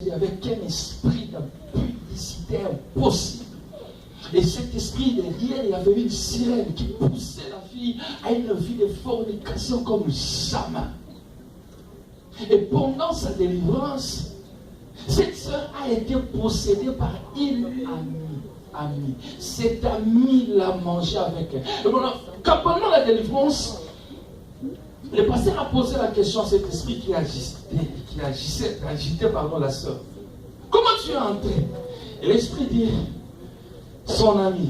avec un esprit d'impudicité impossible. Et cet esprit, derrière, il y avait une sirène qui poussait la fille à une vie de fornication comme jamais. Et pendant sa délivrance, cette sœur a été possédée par une amie. Cette amie l'a mangé avec elle. Et pendant la délivrance, le pasteur a posé la question à cet esprit qui agitait la sœur. Comment tu es entré? Et l'esprit dit, son ami.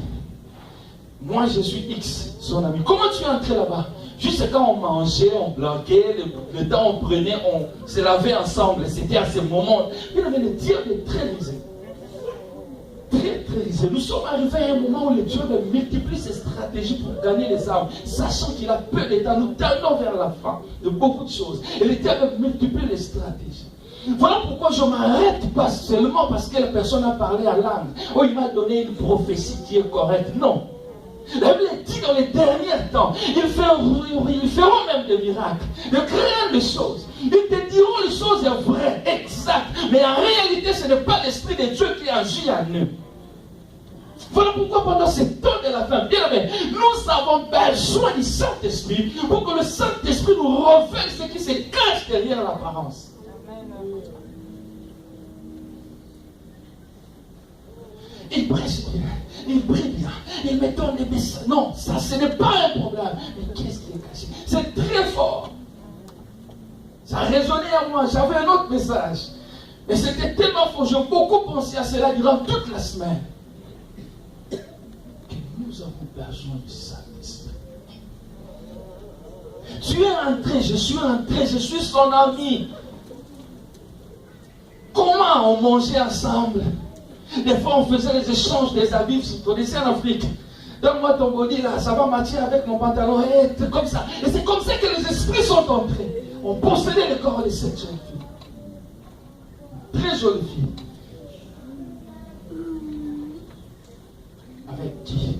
Moi je suis X, son ami. Comment tu es entré là-bas? Juste quand on mangeait, on blaguait, le temps on prenait, on se lavait ensemble. C'était à ce moment. Il avait le diable très risé. Très risé. Nous sommes arrivés à un moment où le diable multiplie ses stratégies pour gagner les âmes, sachant qu'il a peu de temps. Nous tendons vers la fin de beaucoup de choses. Et le diable multiplie les stratégies. Voilà pourquoi je ne m'arrête pas seulement parce que la personne a parlé à langue. Oh, il m'a donné une prophétie qui est correcte. Non. La Bible dit dans les derniers temps, ils feront même des miracles, de grandes choses. Ils te diront les choses vraies, exactes. Mais en réalité, ce n'est pas l'Esprit de Dieu qui agit en nous. Voilà pourquoi pendant ce temps de la fin, bien aimé, nous avons besoin du Saint-Esprit pour que le Saint-Esprit nous révèle ce qui se cache derrière l'apparence. Il prêche bien, il prie bien, il me donne des messages. Non, ça ce n'est pas un problème. Mais qu'est-ce qui est caché? C'est très fort. Ça a résonné à moi, j'avais un autre message. Mais c'était tellement fort, j'ai beaucoup pensé à cela durant toute la semaine. Que nous avons besoin du Saint-Esprit. Tu es entré, je suis son ami. Comment on mangeait ensemble? Des fois, on faisait les échanges des habits, vous connaissez en Afrique. Donne-moi ton body là, ça va matcher avec mon pantalon. Et comme ça. Et c'est comme ça que les esprits sont entrés. On possédait le corps de cette jeune fille. Très jolie fille. Avec qui?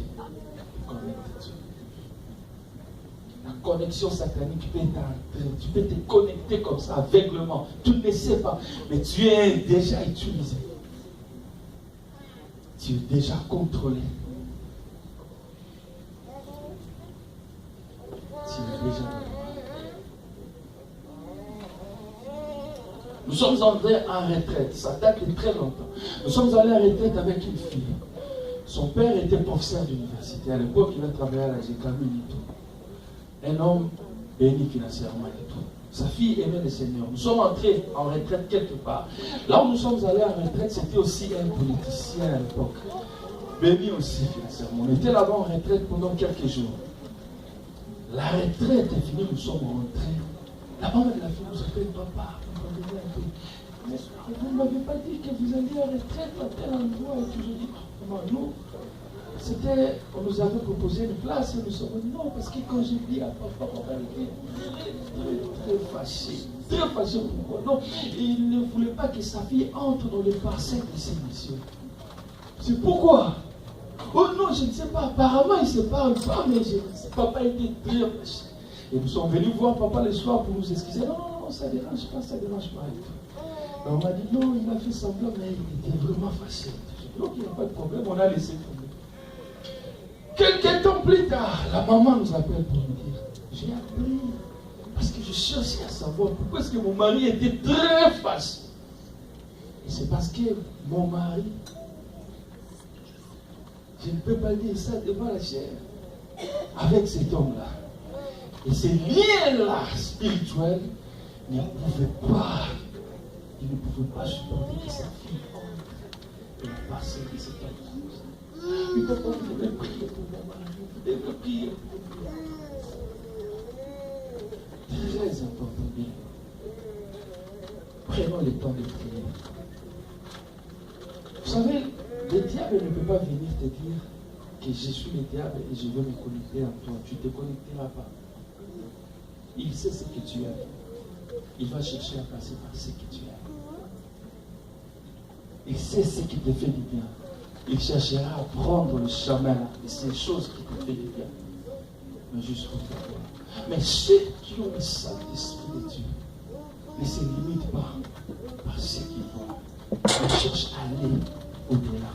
La connexion satanique tu peux te connecter comme ça, aveuglement. Tu ne sais pas, mais tu es déjà utilisé. Tu es déjà contrôlé. Tu es déjà Nous sommes entrés en retraite. Ça date de très longtemps. Nous sommes allés en retraite avec une fille. Son père était professeur d'université. À l'époque, il a travaillé à la GKM Unito. Un homme béni financièrement et tout. Sa fille aimait le Seigneur. Nous sommes entrés en retraite quelque part. Là où nous sommes allés en retraite, c'était aussi un politicien à l'époque. Béni aussi financièrement. On était là-bas en retraite pendant quelques jours. La retraite est finie, nous sommes rentrés. La maman de la fille nous appelle papa. Mais vous ne m'avez pas dit que vous alliez en retraite à tel endroit. Et tout. Je dis, comment nous? On nous avait proposé une place et nous sommes dit non, parce que quand j'ai dit à papa était très fâché. Très fâché pourquoi? Non, il ne voulait pas que sa fille entre dans le parcelle de ses missions. C'est pourquoi? Oh non, je ne sais pas. Apparemment, il ne se parle pas, mais papa était très fâché. Et nous sommes venus voir papa le soir pour nous excuser. Non, ça ne dérange pas, ça ne dérange pas. Et on m'a dit non, il a fait semblant, mais il était vraiment fâché. Donc il n'y a pas de problème, on a laissé tomber. Quelques temps plus tard, la maman nous appelle pour nous dire, j'ai appris, parce que je cherchais à savoir pourquoi est-ce que mon mari était très fâché. Et c'est parce que mon mari, je ne peux pas dire ça devant la chair, avec cet homme-là. Et ces liens-là spirituels il ne pouvait pas supporter que sa fille entre et la passé de cet homme-là. Il peut pas vous devez prier pour mon mari, vous devez prier pour lui. Très important, bien. Prenons le temps de prier. Vous savez, le diable ne peut pas venir te dire que je suis le diable et je veux me connecter à toi. Tu ne te connecteras pas. Il sait ce que tu es. Il va chercher à passer par ce que tu es. Il sait ce qui te fait du bien. Il cherchera à prendre le chemin de ces choses qui te fait du bien. Mais juste pour toi. Mais ceux qui ont le Saint-Esprit de Dieu ne se limitent pas par ce qu'ils voient. cherche à aller au-delà.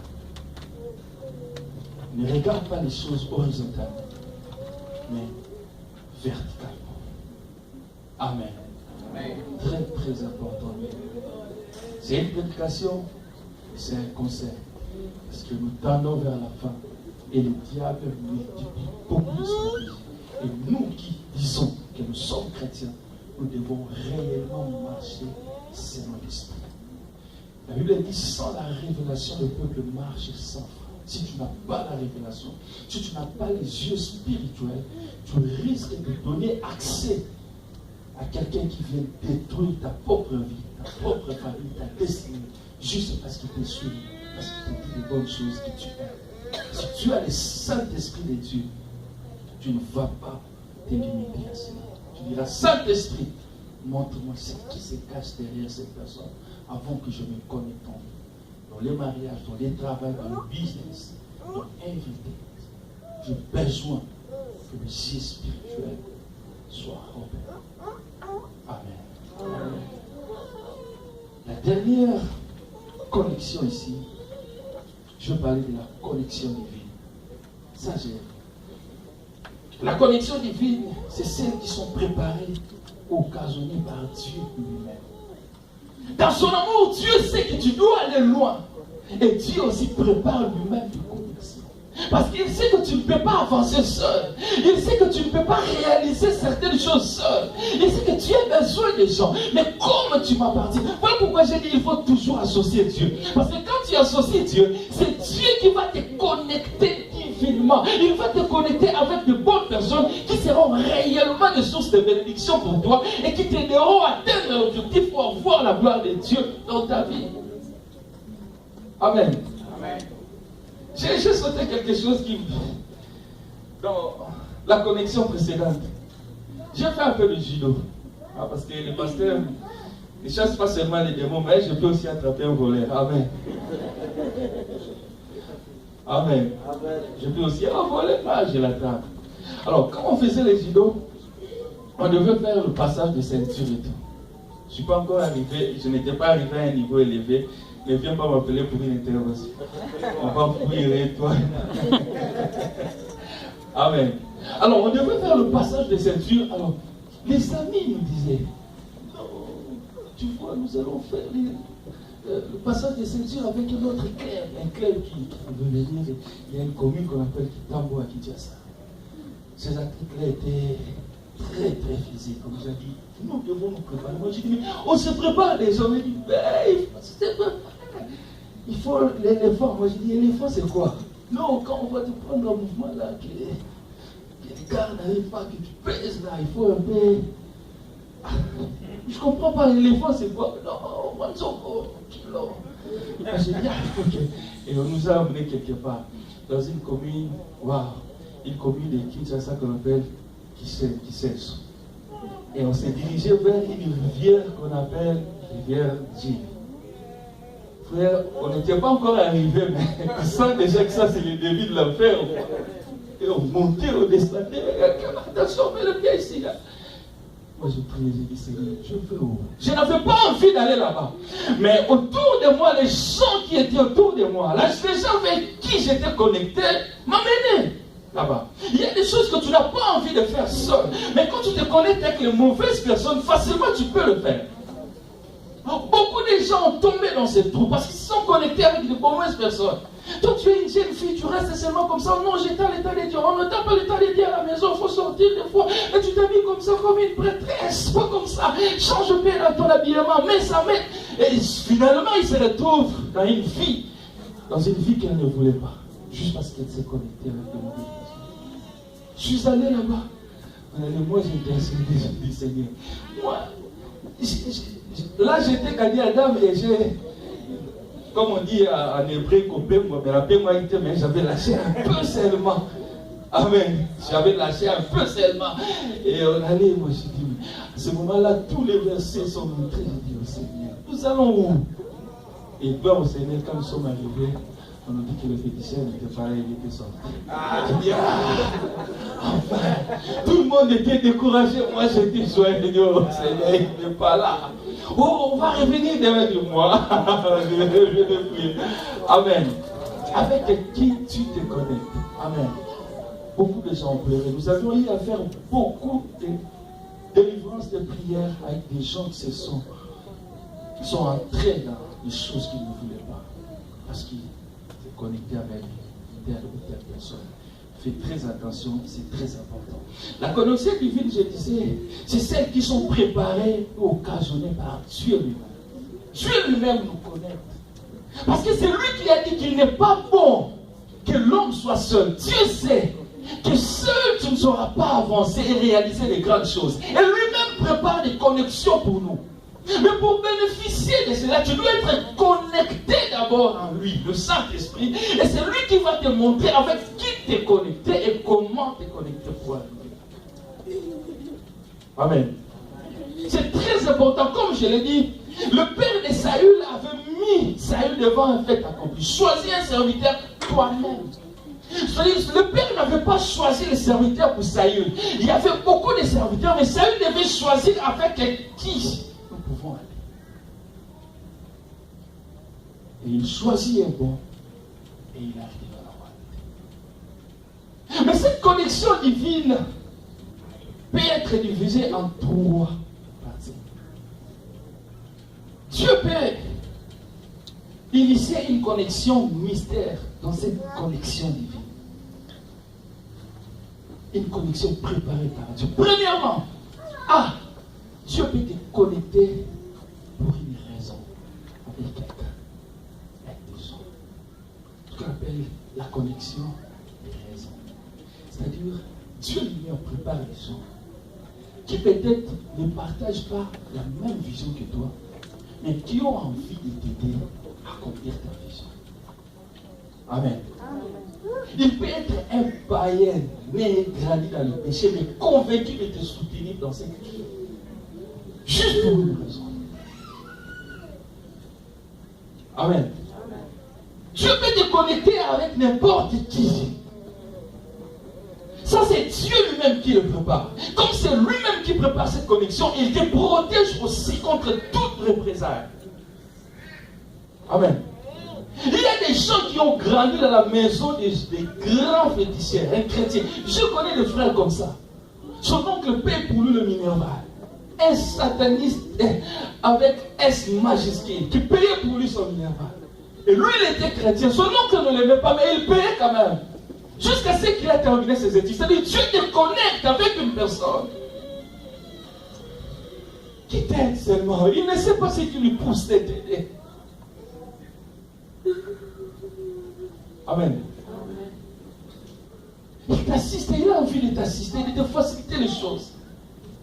Ne regarde pas les choses horizontalement, mais verticalement. Amen. Amen. Très, très important. C'est une prédication, c'est un conseil. Parce que nous tendons vers la fin. Et le diable multiplie beaucoup de stratégies. Et nous qui disons que nous sommes chrétiens, nous devons réellement marcher selon l'esprit. La Bible dit, sans la révélation, le peuple marche sans frein. Si tu n'as pas la révélation, si tu n'as pas les yeux spirituels, tu risques de donner accès à quelqu'un qui vient détruire ta propre vie, ta propre famille, ta destinée, juste parce qu'il te suit, parce qu'il te dit les bonnes choses que tu aimes. Si tu as le Saint-Esprit de Dieu, tu ne vas pas te limiter à cela. Tu diras, Saint-Esprit, montre-moi ce qui se cache derrière cette personne avant que je me connecte en lui. Dans les mariages, dans les travails, dans le business, dans l'invité. J'ai besoin que le ciel spirituel soit rempli. Amen. Amen. La dernière connexion ici, je veux parler de la connexion divine. Ça, j'ai. La connexion divine, c'est celles qui sont préparées, occasionnées par Dieu lui-même. Dans son amour, Dieu sait que tu dois aller loin. Et Dieu aussi prépare lui-même des connexions. Parce qu'il sait que tu ne peux pas avancer seul. Il sait que tu ne peux pas réaliser certaines choses seul. Il sait que tu as besoin des gens. Mais comme tu m'appartiens, voilà pourquoi j'ai dit qu'il faut toujours associer Dieu. Parce que quand tu associes Dieu, c'est Dieu qui va te connecter divinement. Il va te connecter avec de bonnes personnes qui seront réellement des sources de bénédiction pour toi et qui t'aideront à atteindre l'objectif pour avoir la gloire de Dieu dans ta vie. Amen. Amen. J'ai sauté quelque chose qui, dans la connexion précédente, j'ai fait un peu de judo. Parce que le pasteur ne chasse pas seulement les démons, mais je peux aussi attraper un volet. Amen. Amen. Je peux aussi un volet, je l'attrape. Alors, quand on faisait les judo, on devait faire le passage de ceinture et tout. Je ne suis pas encore arrivé, je n'étais pas arrivé à un niveau élevé. Ne viens pas m'appeler pour une intervention. On va fouiller toi. Amen. Alors, on devait faire le passage de ceinture. Alors, les amis nous disaient, non, tu vois, nous allons faire le passage de ceinture avec un autre clerc. Un clerc qui veut venir. Il y a une commune qu'on appelle Kitambo à Kinshasa. Ces athlètes-là étaient très, très physiques. Comme je dit, nous devons nous préparer. Moi, j'ai dit, mais on se prépare déjà. On me dit, il faut l'éléphant. Moi, j'ai dit, l'éléphant, c'est quoi? Non, quand on va te prendre un mouvement là, que les gars n'arrivent pas, que tu pèses là, il faut un peu. Je comprends pas, l'éléphant, c'est quoi? Non, Manzoko, kilo. J'ai dit, ok. Et on nous a amenés quelque part, dans une commune, une commune de Kinshasa qu'on appelle Kisses. Et on s'est dirigé vers une rivière qu'on appelle rivière Djib. Frère, on n'était pas encore arrivé, mais tu sens déjà que ça c'est le début de l'affaire. Et on montait, on descendait, attention, mets le pied ici là. Moi je priais, j'ai dit Seigneur, je veux où? Je n'avais pas envie d'aller là-bas. Mais autour de moi, les gens qui étaient autour de moi, là, les gens avec qui j'étais connecté, m'amenaient là-bas. Il y a des choses que tu n'as pas envie de faire seul. Mais quand tu te connectes avec les mauvaises personnes, facilement tu peux le faire. Beaucoup de gens ont tombé dans ces trous parce qu'ils sont connectés avec de mauvaises personnes. Toi, tu es une jeune fille, tu restes seulement comme ça. Non, j'ai tant l'état de Dieu. On ne t'a pas l'état de Dieu à la maison, il faut sortir des fois. Et tu t'habilles comme ça, comme une prêtresse. Pas comme ça. Change bien dans ton habillement, mets ça, mets. Et finalement, il se retrouve dans une vie qu'elle ne voulait pas. Juste parce qu'elle s'est connectée avec de mauvaises personnes. Je suis allé là-bas. Moi, j'ai intercédé, j'ai dit Seigneur. Moi, là, j'étais gagné à Adam et j'ai, comme on dit en hébreu, mais j'avais lâché un peu seulement. Amen. J'avais lâché un peu seulement. Et on allait, moi, j'ai dit, à ce moment-là, tous les versets sont montrés. J'ai dit au Seigneur, nous allons où? Et peur au Seigneur, quand nous sommes arrivés, on nous dit que le féticheur n'était pas là, il était sorti. Enfin, tout le monde était découragé. Moi, j'étais joyeux. Oh, Seigneur, il n'est pas là. Oh, on va revenir demain du mois. Je vais prier. Amen. Avec qui tu te connectes? Amen. Beaucoup de gens ont pleuré. Nous avions eu à faire beaucoup de délivrances de prières avec des gens qui sont entrés dans des choses qu'ils ne voulaient pas. Parce qu'ils étaient connectés avec telle ou telle personne. Faites très attention, c'est très important. La connexion divine, je disais, c'est celles qui sont préparées ou occasionnées par Dieu lui-même. Dieu lui-même nous connecte. Parce que c'est lui qui a dit qu'il n'est pas bon que l'homme soit seul. Dieu sait que seul tu ne sauras pas avancer et réaliser les grandes choses. Et lui-même prépare des connexions pour nous. Mais pour bénéficier de cela, tu dois être connecté d'abord en lui, le Saint-Esprit. Et c'est lui qui va te montrer avec qui tu es connecté et comment te connecter pour lui. Amen. C'est très important. Comme je l'ai dit, le père de Saül avait mis Saül devant un fait accompli. Choisis un serviteur toi-même. Le père n'avait pas choisi le serviteur pour Saül. Il y avait beaucoup de serviteurs, mais Saül devait choisir avec qui nous pouvons aller. Et il choisit un bon et il arrive à la royauté. Mais cette connexion divine peut être divisée en 3 parties. Dieu peut initier une connexion mystère dans cette connexion divine. Une connexion préparée par Dieu. Premièrement, Dieu peut te connecter pour une raison avec quelqu'un, avec des gens. Ce qu'on appelle la connexion des raisons. C'est-à-dire, Dieu lui-même prépare les gens qui peut-être ne partagent pas la même vision que toi, mais qui ont envie de t'aider à accomplir ta vision. Amen. Il peut être un païen, né et grandi dans le péché, mais convaincu de te soutenir dans cette vie. Juste pour une raison. Amen. Dieu peut te connecter avec n'importe qui. Ça, c'est Dieu lui-même qui le prépare. Comme c'est lui-même qui prépare cette connexion, il te protège aussi contre toute représailles. Amen. Il y a des gens qui ont grandi dans la maison des grands féticheurs, un chrétien. Je connais des frères comme ça. Son oncle paie pour lui le minéral. Un sataniste avec S majuscule qui payait pour lui son minéral. Et lui, il était chrétien. Son oncle ne l'aimait pas, mais il payait quand même. Jusqu'à ce qu'il a terminé ses études. C'est-à-dire, Dieu te connecte avec une personne qui t'aide seulement. Il ne sait pas ce qui lui pousse à t'aider. Amen. Il t'assiste, il a envie de t'assister, de te faciliter les choses.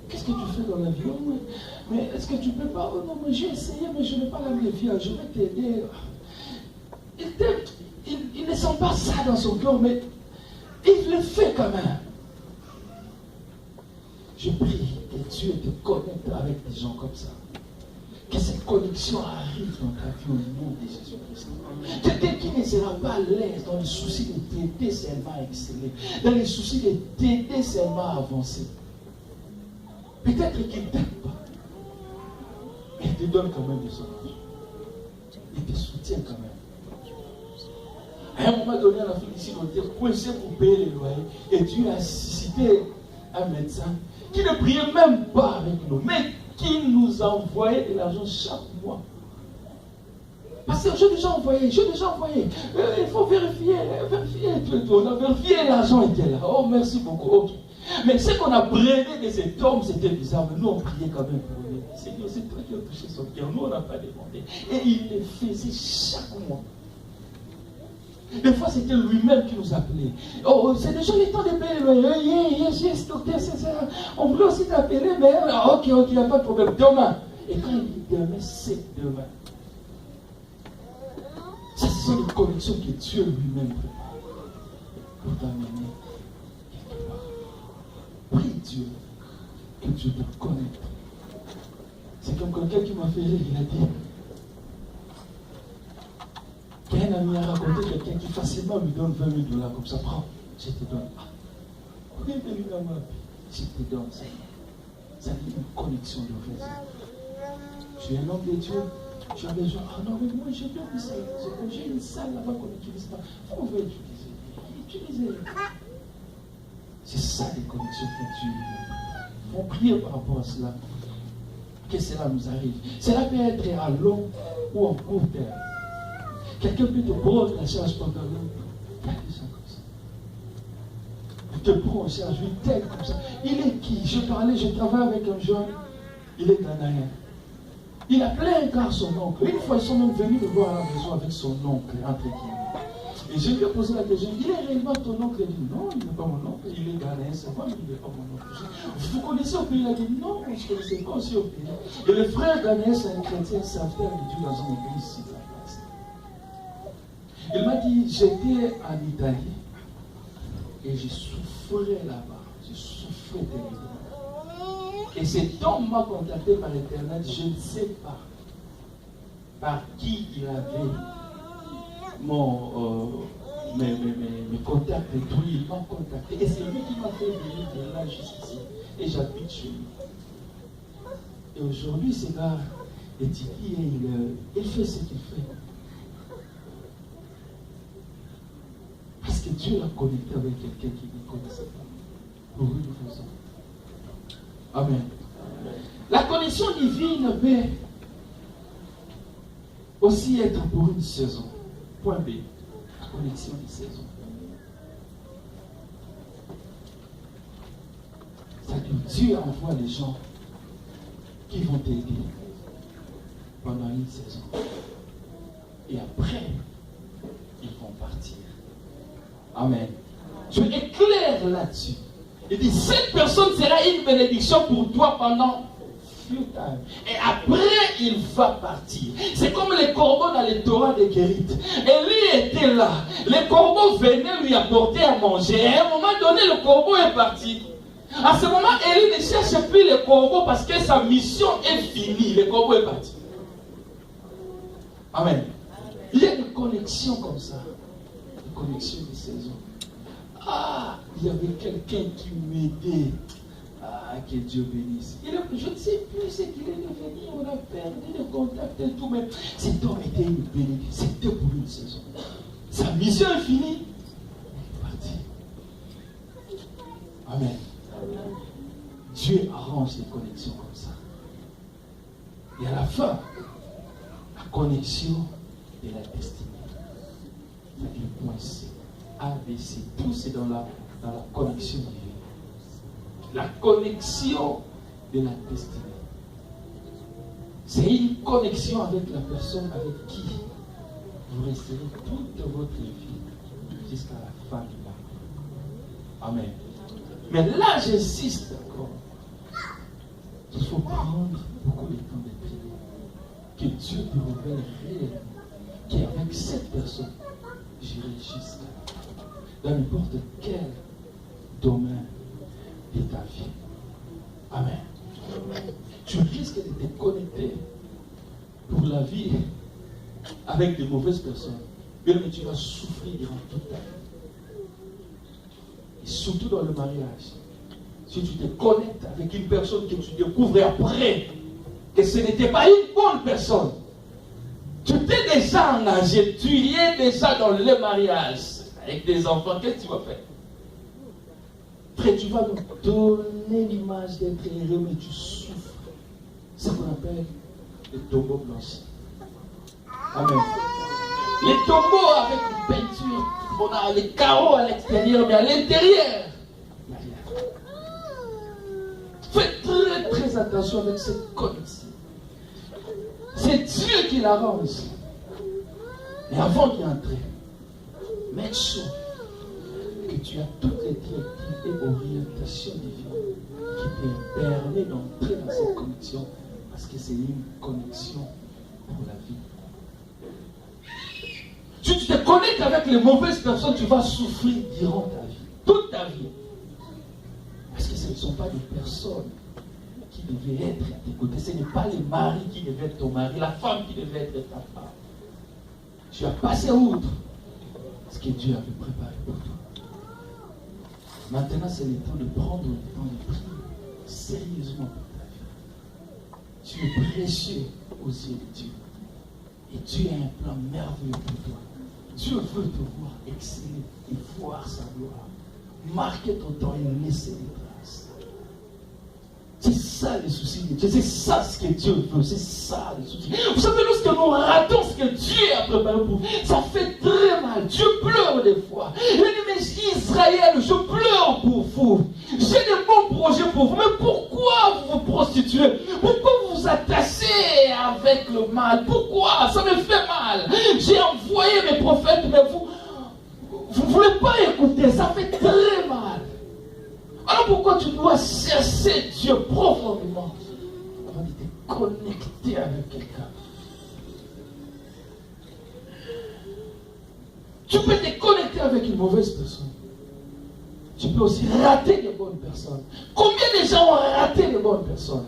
Qu'est-ce que tu fais dans la vie? Oh, mais est-ce que tu peux pas? Oh non, mais j'ai essayé, mais je n'ai pas la vie. Je vais t'aider. Il t'aime. Il ne sent pas ça dans son cœur, mais il le fait quand même. Je prie que Dieu te connecte avec des gens comme ça. Que cette connexion arrive dans ta vie au nom de Jésus-Christ. Quelqu'un qui ne sera pas à l'aise dans les soucis de t'aider seulement à exceller, dans les soucis de t'aider seulement à avancer. Peut-être qu'il ne t'aime pas, mais il te donne quand même de son argent. Il te soutient quand même. À un moment donné, on a fini ici, on était coincé pour payer les loyers. Et Dieu a cité un médecin qui ne priait même pas avec nous, mais qui nous envoyait de l'argent chaque mois. Parce que j'ai déjà envoyé. Il faut vérifier. On a vérifié, l'argent était là. Oh, merci beaucoup. Okay. Mais ce qu'on a prêté de cet homme, c'était bizarre. Mais nous, on priait quand même pour lui. Seigneur, c'est toi qui as touché son cœur. Nous, on n'a pas demandé. Et il le faisait chaque mois. Des fois, c'était lui-même qui nous appelait. Oh, c'est déjà le temps de payer le loyer. Yes, docteur, c'est ça. On voulait aussi t'appeler, mais ok, il n'y a pas de problème. Demain. Et quand il dit demain, c'est demain. Ça, ce sont les connexions que Dieu lui-même prépare pour t'amener quelque part. Prie Dieu que Dieu te connecte. C'est comme quelqu'un qui m'a fait rire, il a dit Qu'un ami a raconté quelqu'un qui facilement lui donne 20 000 $ comme ça, prends, je te donne. Je te donne ça. Ça dit une connexion de raison. Je suis un homme de Dieu. Tu as besoin. Ah non, mais moi j'ai bien dit ça. J'ai une salle là-bas qu'on n'utilise pas. On veut utiliser. Utilisez. C'est ça les connexions que Dieu veut. Il faut prier par rapport à cela. Que cela nous arrive. Cela peut être à long ou en court terme. Quelqu'un peut te prendre la charge pendant longtemps. Il y a des gens comme ça. Il te prend en charge, il t'aide comme ça. Il est qui? Je travaille avec un jeune. Il est ghanéen. Il appelait un gars son oncle. Une fois, ils sont même venus me voir à la maison avec son oncle, entre guillemets. Et je lui ai posé la question, il est réellement ton oncle? Il a dit, non, il n'est pas mon oncle, il est ghanéen, c'est moi, il n'est pas mon oncle. Vous connaissez au pays? Il a dit, non, je ne connaissais pas aussi au pays. Et le frère ghanéen, c'est un chrétien, serviteur de Dieu dans une église ici. Il m'a dit, j'étais en Italie et je souffrais là-bas. Je souffrais terriblement. Et cet homme m'a contacté par Internet, je ne sais pas par qui il avait mes contacts et tout, il m'a contacté. Et c'est lui qui m'a fait venir de là jusqu'ici. Et j'habite chez lui. Et aujourd'hui, ce gars étudie et il fait ce qu'il fait. Parce que Dieu l'a connecté avec quelqu'un qui ne connaissait pas. Pour une raison. Amen. La connexion divine peut aussi être pour une saison. Point B. La connexion des saisons. C'est-à-dire Dieu envoie les gens qui vont t'aider pendant une saison. Et après, ils vont partir. Amen. Dieu est clair là-dessus. Il dit, cette personne sera une bénédiction pour toi pendant few time. Et après, il va partir. C'est comme les corbeaux dans les torrents de Kérit. Élie était là. Les corbeaux venaient lui apporter à manger. Et à un moment donné, le corbeau est parti. À ce moment, Élie ne cherche plus les corbeaux parce que sa mission est finie. Le corbeau est parti. Amen. Il y a une connexion comme ça. Connexion des saisons. Ah, il y avait quelqu'un qui m'aidait. Ah, que Dieu bénisse. Je ne sais plus ce qu'il est devenu. On a perdu le contact et tout. Mais cet homme était une bénédiction. C'était pour une saison. Sa mission est finie. Il est parti. Amen. Dieu arrange les connexions comme ça. Et à la fin, la connexion de la destinée. C'est-à-dire point C, A, B, C. Tout c'est dans la connexion divine. La connexion de la destinée. C'est une connexion avec la personne avec qui vous resterez toute votre vie jusqu'à la fin du monde. Amen. Mais là, j'insiste encore. Il faut prendre beaucoup de temps de prier. Que Dieu te révèle réellement qu'avec cette personne, j'irai jusqu'à dans n'importe quel domaine de ta vie. Amen. Tu risques de te connecter pour la vie avec de mauvaises personnes. Mais tu vas souffrir durant toute ta vie. Et surtout dans le mariage. Si tu te connectes avec une personne que tu découvres après que ce n'était pas une bonne personne, tu t'es déjà engagé, tu y es déjà dans le mariage avec des enfants, qu'est-ce que tu vas faire? Après, tu vas nous donner l'image d'être heureux, mais tu souffres. C'est ce qu'on appelle les tombeaux blanchis. Amen. Les tombeaux avec une peinture, on a les carreaux à l'extérieur, mais à l'intérieur, il n'y a rien. Faites très très attention avec cette connexion. C'est Dieu qui l'arrange. Mais avant d'y entrer, make sure que tu as toutes les directives et orientations divines qui te permettent d'entrer dans cette connexion, parce que c'est une connexion pour la vie. Si tu te connectes avec les mauvaises personnes, tu vas souffrir durant ta vie, toute ta vie. Parce que ce ne sont pas des personnes qui devaient être à tes côtés. Ce n'est pas les maris qui devaient être ton mari, la femme qui devait être ta femme. Tu as passé outre ce que Dieu avait préparé pour toi. Maintenant, c'est le temps de prendre le temps de prier sérieusement pour ta vie. Tu es précieux aux yeux de Dieu. Et Dieu a un plan merveilleux pour toi. Dieu veut te voir exceller et voir sa gloire. Marquer ton temps et laisser des traces. C'est ça le souci de Dieu. C'est ça ce que Dieu veut. C'est ça le souci. Vous savez, lorsque nous ratons ce que Dieu a préparé pour vous, ça fait très mal. Dieu pleure des fois. Il dit, mais Israël, je pleure pour vous. J'ai des bons projets pour vous. Mais pourquoi vous vous prostituez? Pourquoi vous vous attachez avec le mal? Pourquoi? Ça me fait mal. J'ai envoyé mes prophètes, mais vous ne voulez pas écouter. Ça fait très mal. Alors pourquoi tu dois chercher Dieu profondément avant de te connecter avec quelqu'un? Tu peux te connecter avec une mauvaise personne. Tu peux aussi rater les bonnes personnes. Combien de gens ont raté les bonnes personnes?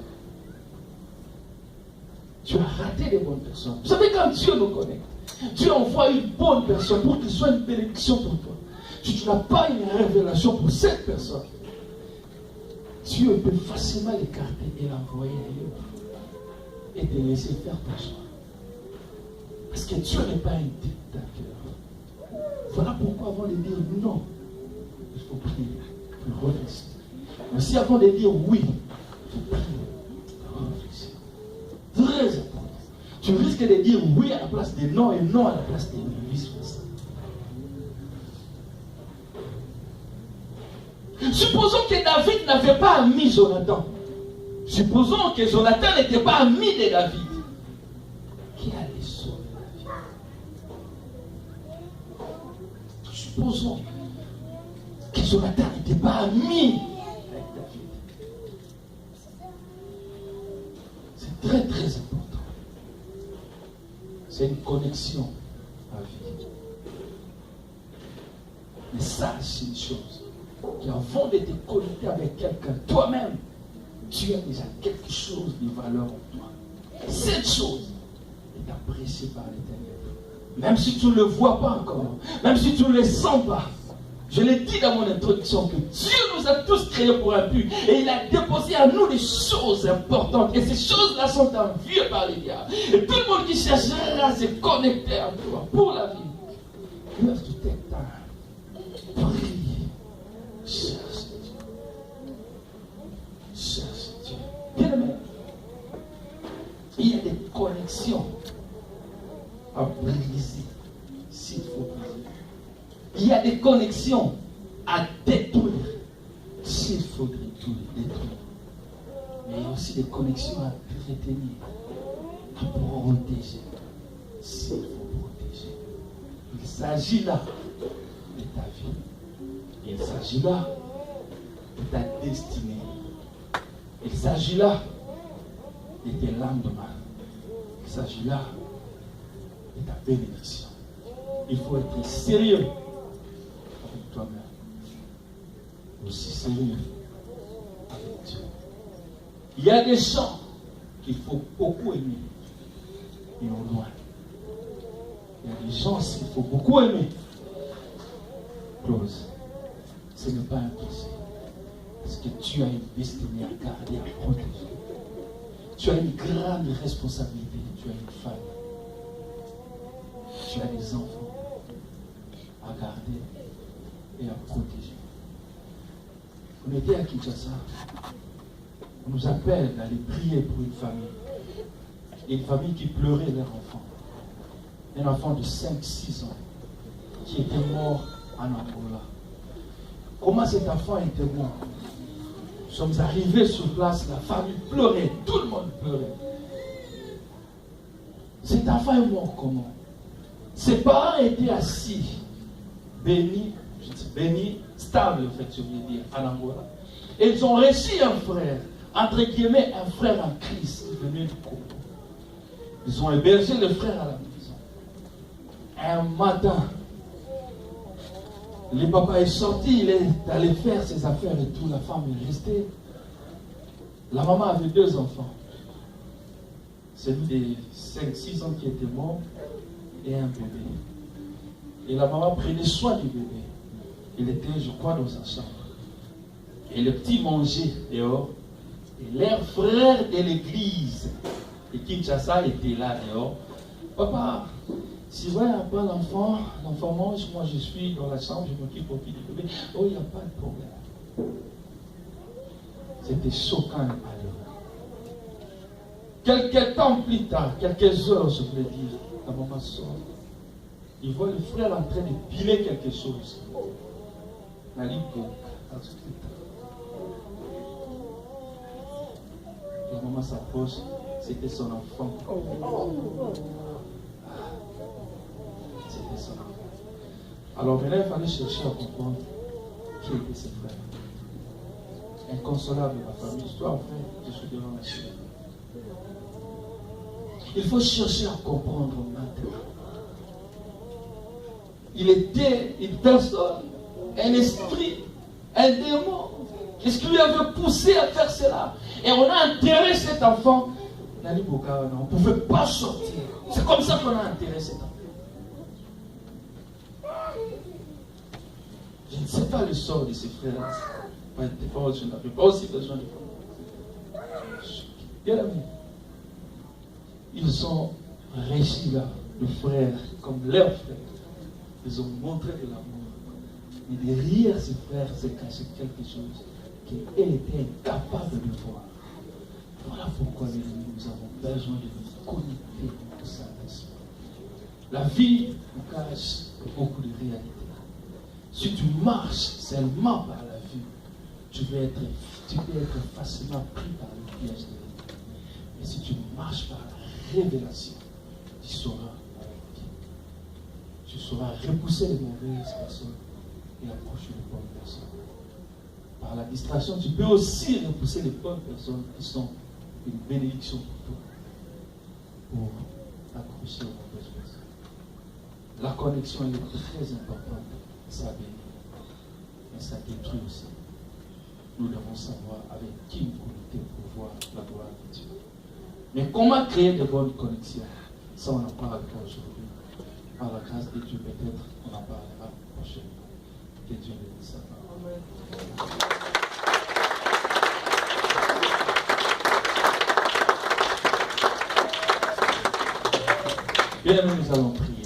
Tu as raté les bonnes personnes. Vous savez, quand Dieu nous connecte, Dieu envoie une bonne personne pour qu'il soit une bénédiction pour toi. Si tu n'as pas une révélation pour cette personne, Dieu peut facilement l'écarter et l'envoyer ailleurs et te laisser faire ton choix. Parce que Dieu n'est pas un dictateur. Voilà pourquoi avant de dire non, il faut prier, il faut réfléchir. Mais si avant de dire oui, il faut prier, il faut réfléchir. Très important. Tu risques de dire oui à la place de non et non à la place de oui, vice-versa. Supposons que David n'avait pas ami Jonathan. Supposons que Jonathan n'était pas ami de David. Qui allait sauver David? Supposons que Jonathan n'était pas ami avec David. C'est très très important. C'est une connexion à vie. Mais ça, c'est une chose. Qu'avant de te connecter avec quelqu'un, toi-même, tu as déjà quelque chose de valeur en toi. Cette chose est appréciée par l'Éternel. Même si tu ne le vois pas encore, même si tu ne le sens pas. Je l'ai dit dans mon introduction que Dieu nous a tous créés pour un but. Et il a déposé à nous des choses importantes. Et ces choses-là sont enviées par les diables. Et tout le monde qui cherchera à se connecter à toi pour la vie, doivent tout être prier. Cherche Dieu. Cherche Dieu. Bien aimé, il y a des connexions à briser s'il faut briser. Il y a des connexions à détruire s'il faut détruire. Mais il y a aussi des connexions à retenir, à protéger s'il faut protéger. Il s'agit là de ta vie. Il s'agit là de ta destinée. Il s'agit là de tes lendemains. Il s'agit là de ta bénédiction. Il faut être sérieux avec toi-même. Aussi sérieux avec Dieu. Il y a des gens qu'il faut beaucoup aimer et au loin. Il y a des gens qu'il faut beaucoup aimer. Close. Ce n'est pas impossible. Parce que tu as une destinée à garder, à protéger. Tu as une grande responsabilité. Tu as une famille. Tu as des enfants à garder et à protéger. On était à Kinshasa. On nous appelle d'aller prier pour une famille. Et une famille qui pleurait leur enfant. Un enfant de 5-6 ans qui était mort en Angola. Comment cet enfant était mort? Nous sommes arrivés sur place, la famille pleurait, tout le monde pleurait. Cet enfant est mort comment? Ses parents étaient assis, bénis, stables, en fait, je veux dire, en Angola. Et ils ont reçu un frère, entre guillemets, un frère en Christ, qui venait du Congo. Ils ont hébergé le frère à la maison. Un matin, le papa est sorti, il est allé faire ses affaires et tout, la femme est restée. La maman avait 2 enfants. Celui de 5-6 ans qui était mort et un bébé. Et la maman prenait soin du bébé. Il était, je crois, dans sa chambre. Et le petit mangeait dehors. Et leur frère de l'église, et Kinshasa, était là dehors. Papa, si vous voyez pas l'enfant mange, moi je suis dans la chambre, je m'occupe au pied du bébé. Oh, il n'y a pas de problème. C'était choquant à l'heure. Quelques temps plus tard, quelques heures, je voulais dire, la maman sort. Il voit le frère en train de piler quelque chose. La lipo, la maman s'approche, c'était son enfant. C'était son enfant. Alors maintenant, il fallait chercher à comprendre qui était ce frère. Inconsolable la famille. Toi, en fait, je suis devant la chaîne. Il faut chercher à comprendre maintenant. Il était une personne, un esprit, un démon. Qu'est-ce qui lui avait poussé à faire cela? Et on a enterré cet enfant. On a dit, on ne pouvait pas sortir. C'est comme ça qu'on a enterré cet enfant. Je ne sais pas le sort de ces frères-là. Je n'avais pas aussi besoin de famille. Bien amis, ils ont réussi là, le frère, comme leur frère. Ils ont montré de l'amour. Mais derrière ces frères se cachait quelque chose qu'elle était incapable de voir. Voilà pourquoi nous avons besoin de nous connecter au Saint-Esprit. La vie nous cache beaucoup de réalités. Si tu marches seulement par la vue, tu peux être facilement pris par le piège de l'ennemi. Mais si tu marches par la révélation, tu sauras avec qui. Tu sauras repousser les mauvaises personnes et approcher les bonnes personnes. Par la distraction, tu peux aussi repousser les bonnes personnes qui sont une bénédiction pour toi, pour accrocher aux mauvaises personnes. La connexion est très importante, ça bénit, mais ça détruit aussi. Nous devons savoir avec qui nous connecter pour voir la gloire de Dieu. Mais comment créer de bonnes connexions? Ça, on en parle aujourd'hui. Par la grâce de Dieu, peut-être, on en parlera prochainement. Que Dieu bénisse sa parole. Bien aimés, nous allons prier.